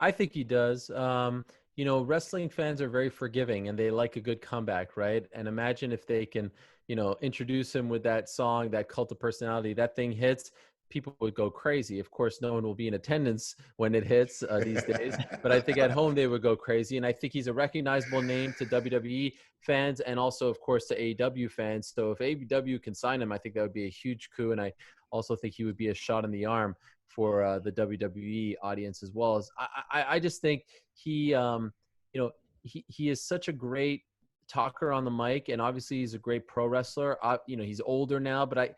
I think he does. Wrestling fans are very forgiving and they like a good comeback, right? And imagine if they can, introduce him with that song, that cult of personality, that thing hits, people would go crazy. Of course, no one will be in attendance when it hits these days, but I think at home they would go crazy. And I think he's a recognizable name to WWE fans and also, of course, to AEW fans. So if AEW can sign him, I think that would be a huge coup. And I also think he would be a shot in the arm for the WWE audience as well. As I just think he, he is such a great talker on the mic, and obviously he's a great pro wrestler. He's older now, but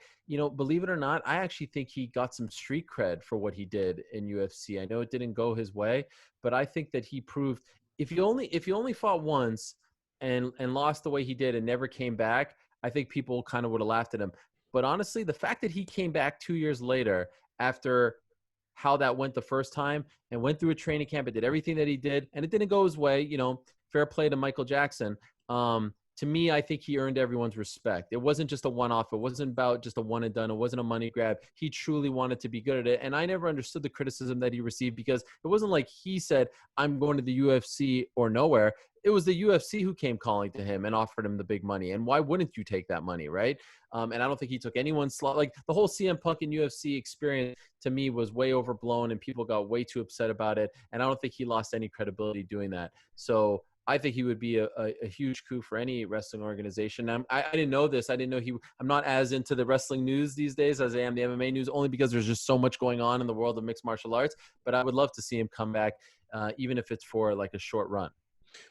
believe it or not, I actually think he got some street cred for what he did in UFC. I know it didn't go his way, but I think that he proved if you only fought once and lost the way he did and never came back, I think people kind of would have laughed at him. But honestly, the fact that he came back 2 years later after how that went the first time and went through a training camp and did everything that he did, and it didn't go his way, fair play to Michael Jackson. To me, I think he earned everyone's respect. It wasn't just a one-off. It wasn't about just a one and done. It wasn't a money grab. He truly wanted to be good at it. And I never understood the criticism that he received because it wasn't like he said, I'm going to the UFC or nowhere. It was the UFC who came calling to him and offered him the big money. And why wouldn't you take that money, right? And I don't think he took anyone's slot. Like the whole CM Punk and UFC experience to me was way overblown and people got way too upset about it. And I don't think he lost any credibility doing that. So I think he would be a huge coup for any wrestling organization. I didn't know this. I didn't know I'm not as into the wrestling news these days as I am the MMA news, only because there's just so much going on in the world of mixed martial arts. But I would love to see him come back, even if it's for like a short run.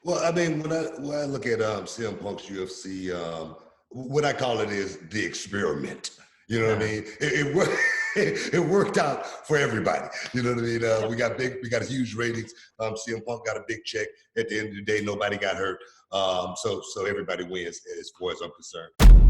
Well, I mean, when I look at CM Punk's UFC, what I call it is the experiment. You know what I mean? It worked out for everybody. You know what I mean? We got huge ratings. CM Punk got a big check. At the end of the day, nobody got hurt. So everybody wins as far as I'm concerned.